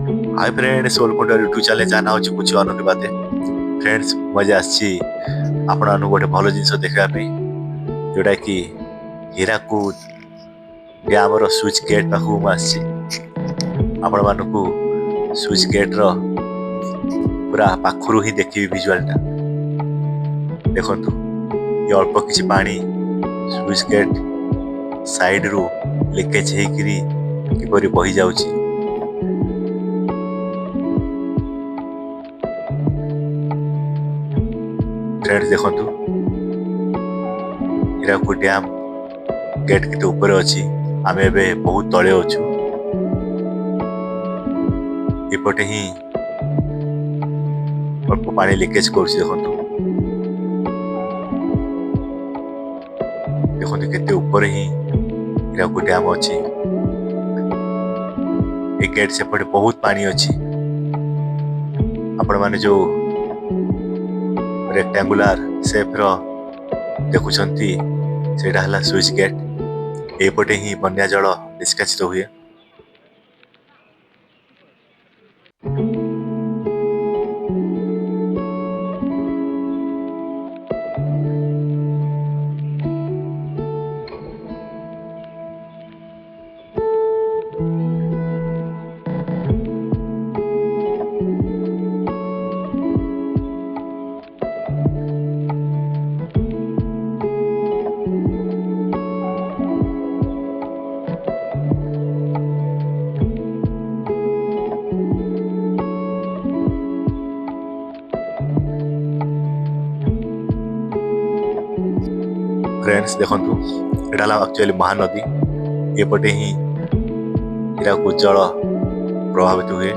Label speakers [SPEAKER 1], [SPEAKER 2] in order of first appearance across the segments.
[SPEAKER 1] Hi friends, welcome to YouTube channel. जाना हो कुछ अनोखी बातें। फ्रेंड्स, मजा आसी आपण ମାନଙ୍କୁ ଗୋଟେ ଭଲ ଜିନିଷ ଦେଖିବା ପାଇଁ, ଯୋଉଟା କି ହୀରାକୁଦ ଡ୍ୟାମର ସୁଇଚ୍ ଗେଟ୍ ପାଖକୁ ମୁଁ ଆସିଛି। ଆପଣ ମାନଙ୍କୁ ସୁଇଚ୍ ଗେଟ୍ର ପୁରା ପାଖରୁ ହିଁ ଦେଖିବି ଭିଜୁଆଲଟା। ଦେଖନ୍ତୁ, ଏ ଅଳ୍ପ କିଛି ପାଣି ସୁଇଚ୍ ଗେଟ୍ ସାଇଡରୁ ଲିକେଜ୍ ହେଇକିରି କିପରି ବହି ଯାଉଛି। फ्रेंड्स देखନ୍ତୁ, ହୀରାକୁଦ ଡ୍ୟାମ୍ गेट केते ऊपर अछि। आमे एबे बहुत तळे अछु। एपटे ही अल्प पानी लीकेज करछि। देखନ୍ତୁ देखନ୍ତୁ केते ऊपर ही हीराकुद डैम अछि। ए गेट सेपटे बहुत पानी अछि। आपण माने जो रेक्टेंगुलर शेप रो देखुछंती, सेटा हला स्विच गेट। एपटे ही बन्या जल निष्कासित हुए। फ्रेंड्स देखନ୍ତୁ, एटा हला एक्चुअली महानदी। एपटे ही हीराकुद जल प्रभावित हुए,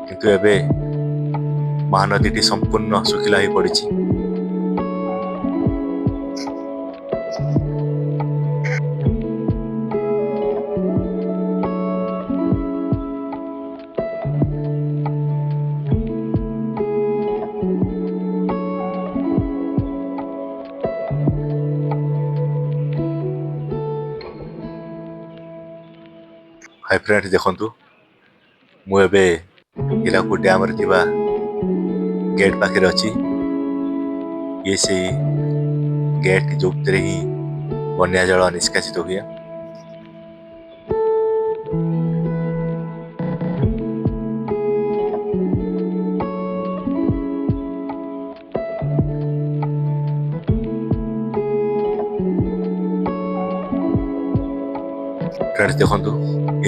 [SPEAKER 1] किंतु एबे महानदीटी संपूर्ण सुखिला ही पड़िछि। हाय फ्रेंड्स देखନ୍ତୁ, मु एबे हीराकुद डैम रे थिबा गेट पाखे अछि। ये से गेट जो भितरे ही बन्या जल निष्कासित हुए। फ्रेंड्स देखନ୍ତୁ,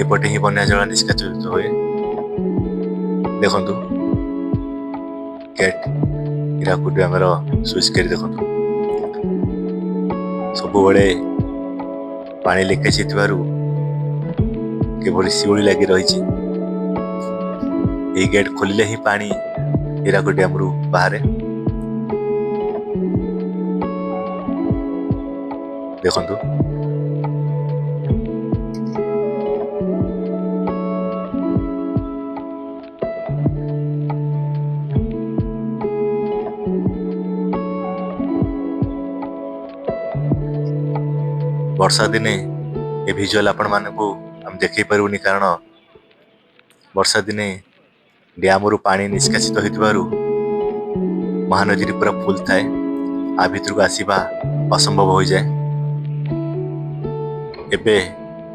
[SPEAKER 1] एपटे ही बन्या जल निष्कासित हुए। देखନ୍ତୁ गेट हीराकुद डैम रो स्विच गेट देखନ୍ତୁ, सब बड़े पानी लीकेज हेतबारु केवली शिवली लागी रहिछि। ए गेट खोलिले ही पानी हीराकुद डैम रु बाहरे। देखନ୍ତୁ वर्षा दिने ए विजुअल आपण मानकु हम देखै परबुनी, कारण वर्षा दिने डैम रु पानी निष्कासित होइतबारु महानदी पूरा फुल थाए। आ भितर को आसीबा असंभव हो जाए। एबे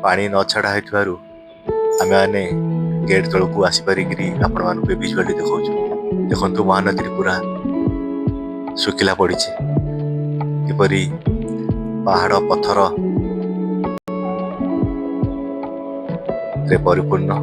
[SPEAKER 1] पानी न छड़ा होइतबारु आमे माने गेट तळकु आसी परिगिरी आपण मानकु विजुअली देखाउछु। देखନ୍ତୁ महानदी पूरा सुखिला पड़िछि, किपरि पहाड़ पत्थर रे परिपूर्ण।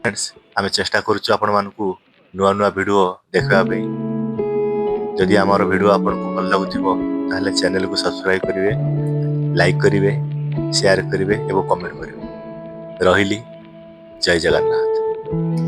[SPEAKER 1] फ्रेंड्स आम चेष्टा करुचु आपण मानकु नुआ नुआ वीडियो देखा जदि आमर वीडियो आपको भल लगुथिबो ताहले चैनल को सब्सक्राइब करिवे लाइक करिवे शेयर करिवे एवं कमेंट करिवे रहिली जय जगन्नाथ।